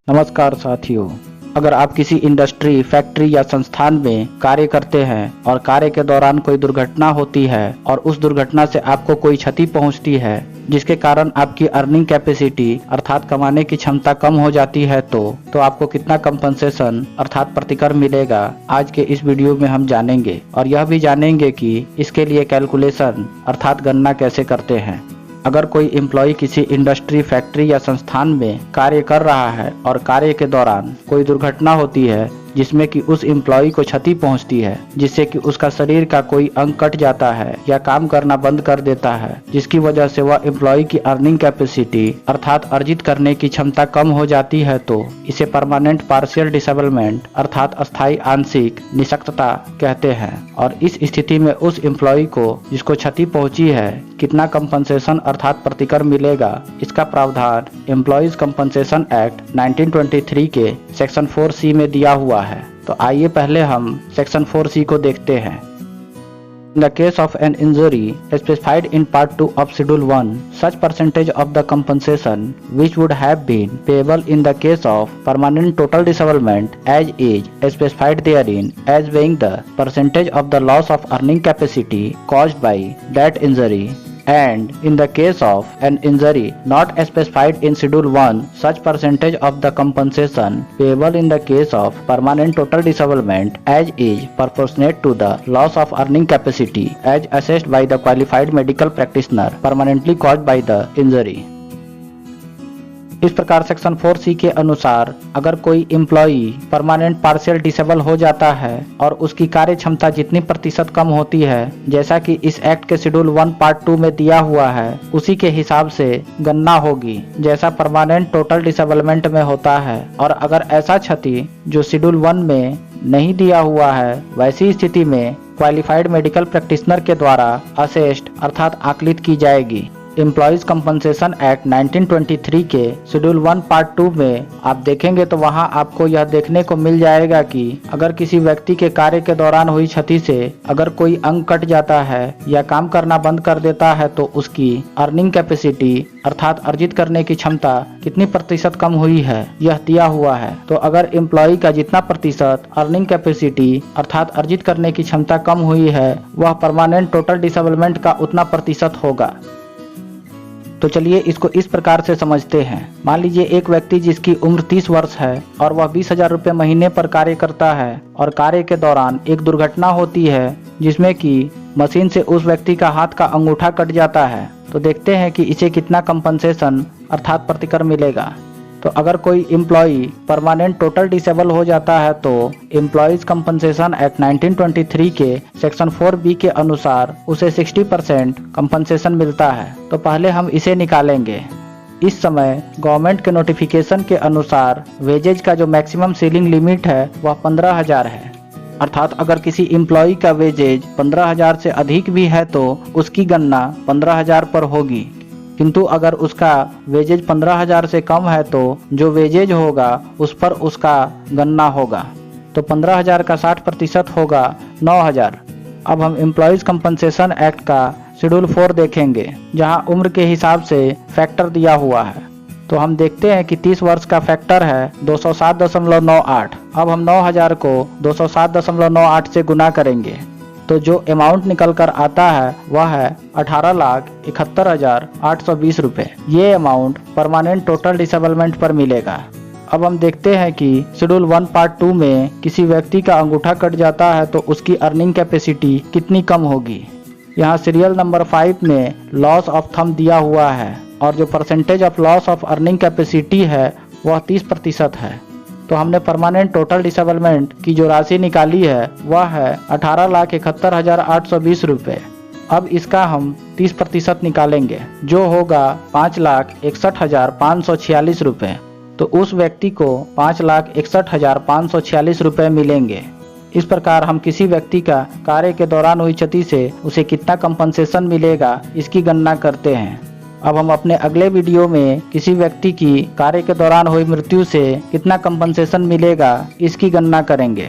नमस्कार साथियों, अगर आप किसी इंडस्ट्री, फैक्ट्री या संस्थान में कार्य करते हैं और कार्य के दौरान कोई दुर्घटना होती है और उस दुर्घटना से आपको कोई क्षति पहुंचती है जिसके कारण आपकी अर्निंग कैपेसिटी अर्थात कमाने की क्षमता कम हो जाती है तो आपको कितना कंपनसेशन अर्थात प्रतिकर मिलेगा, आज के इस वीडियो में हम जानेंगे। और यह भी जानेंगे कि इसके लिए कैलकुलेशन अर्थात गणना कैसे करते हैं। अगर कोई एम्प्लॉय किसी इंडस्ट्री, फैक्ट्री या संस्थान में कार्य कर रहा है और कार्य के दौरान कोई दुर्घटना होती है जिसमें कि उस एम्प्लॉय को क्षति पहुंचती है, जिससे कि उसका शरीर का कोई अंग कट जाता है या काम करना बंद कर देता है, जिसकी वजह से वह एम्प्लॉय की अर्निंग कैपेसिटी अर्थात अर्जित करने की क्षमता कम हो जाती है, तो इसे परमानेंट पार्शियल डिसेबलमेंट अर्थात अस्थायी आंशिक निशक्तता कहते हैं। और इस स्थिति में उस एम्प्लॉय को जिसको क्षति पहुंची है कितना कंपनसेशन अर्थात प्रतिकर मिलेगा, इसका प्रावधान एम्प्लॉयज कंपनसेशन एक्ट 1923 के सेक्शन 4C में दिया हुआ है। तो आइए पहले हम सेक्शन 4C को देखते हैं। In the case of an injury specified in Part 2 of Schedule 1, such percentage of the compensation which would have been payable in the case of permanent total disablement as is specified therein as being the percentage of the loss of earning capacity caused by that injury. And in the case of an injury not specified in Schedule 1, such percentage of the compensation payable in the case of permanent total disablement as is proportionate to the loss of earning capacity as assessed by the qualified medical practitioner permanently caused by the injury. इस प्रकार section 4C के अनुसार अगर कोई employee permanent partial disable हो जाता है और उसकी कार्य क्षमता जितनी प्रतिशत कम होती है, जैसा कि इस एक्ट के शेड्यूल 1 पार्ट 2 में दिया हुआ है, उसी के हिसाब से गणना होगी जैसा परमानेंट टोटल डिसेबलमेंट में होता है। और अगर ऐसा क्षति जो शेड्यूल 1 में नहीं दिया हुआ है, वैसी स्थिति में क्वालिफाइड मेडिकल प्रैक्टिशनर के द्वारा असेस्ड अर्थात आकलित की जाएगी। एम्प्लॉयज कंपनसेशन एक्ट 1923 के शेड्यूल 1 पार्ट 2 में आप देखेंगे तो वहां आपको यह देखने को मिल जाएगा कि अगर किसी व्यक्ति के कार्य के दौरान हुई क्षति से अगर कोई अंग कट जाता है या काम करना बंद कर देता है तो उसकी अर्निंग कैपेसिटी अर्थात अर्जित करने की क्षमता कितनी प्रतिशत कम हुई है, यह दिया हुआ है। तो अगर एम्प्लॉय का जितना प्रतिशत अर्निंग कैपेसिटी अर्थात अर्जित करने की क्षमता कम हुई है, वह परमानेंट टोटल डिसेबलमेंट का उतना प्रतिशत होगा। तो चलिए इसको इस प्रकार से समझते हैं। मान लीजिए एक व्यक्ति जिसकी उम्र 30 वर्ष है और वह 20,000 रुपये महीने पर कार्य करता है और कार्य के दौरान एक दुर्घटना होती है जिसमें कि मशीन से उस व्यक्ति का हाथ का अंगूठा कट जाता है। तो देखते हैं कि इसे कितना कंपनसेशन अर्थात प्रतिकर मिलेगा। तो अगर कोई एम्प्लॉय परमानेंट टोटल डिसेबल हो जाता है तो एम्प्लॉयज कंपनसेशन एक्ट 1923 के सेक्शन 4B के अनुसार उसे 60% कंपनसेशन मिलता है। तो पहले हम इसे निकालेंगे। इस समय गवर्नमेंट के नोटिफिकेशन के अनुसार वेजेज का जो मैक्सिमम सीलिंग लिमिट है वह 15,000 है। अर्थात अगर किसी एम्प्लॉय का वेजेज 15,000 से अधिक भी है तो उसकी गणना 15,000 पर होगी, किंतु अगर उसका वेजेज 15,000 से कम है तो जो वेजेज होगा उस पर उसका गणना होगा। तो 15,000 का 60% होगा 9,000। अब हम एम्प्लॉयज कंपनसेशन एक्ट का शेड्यूल 4 देखेंगे जहां उम्र के हिसाब से फैक्टर दिया हुआ है। तो हम देखते हैं कि 30 वर्ष का फैक्टर है 207.98। अब हम 9,000 को 207.98 से गुना करेंगे तो जो अमाउंट निकल कर आता है वह है 18,71,820 रुपये। ये अमाउंट परमानेंट टोटल डिसेबलमेंट पर मिलेगा। अब हम देखते हैं कि शेड्यूल 1 पार्ट 2 में किसी व्यक्ति का अंगूठा कट जाता है तो उसकी अर्निंग कैपेसिटी कितनी कम होगी। यहाँ सीरियल नंबर 5 में लॉस ऑफ थंब दिया हुआ है और जो percentage of loss of earning capacity है वह 30% है। तो हमने परमानेंट टोटल डिसेबलमेंट की जो राशि निकाली है वह है 18,71,820 रुपये। अब इसका हम 30% निकालेंगे जो होगा 5,61,546 रुपये। तो उस व्यक्ति को 5,61,546 रुपये मिलेंगे। इस प्रकार हम किसी व्यक्ति का कार्य के दौरान हुई क्षति से उसे कितना कंपनसेशन मिलेगा इसकी गणना करते हैं। अब हम अपने अगले वीडियो में किसी व्यक्ति की कार्य के दौरान हुई मृत्यु से कितना कंपनसेशन मिलेगा इसकी गणना करेंगे।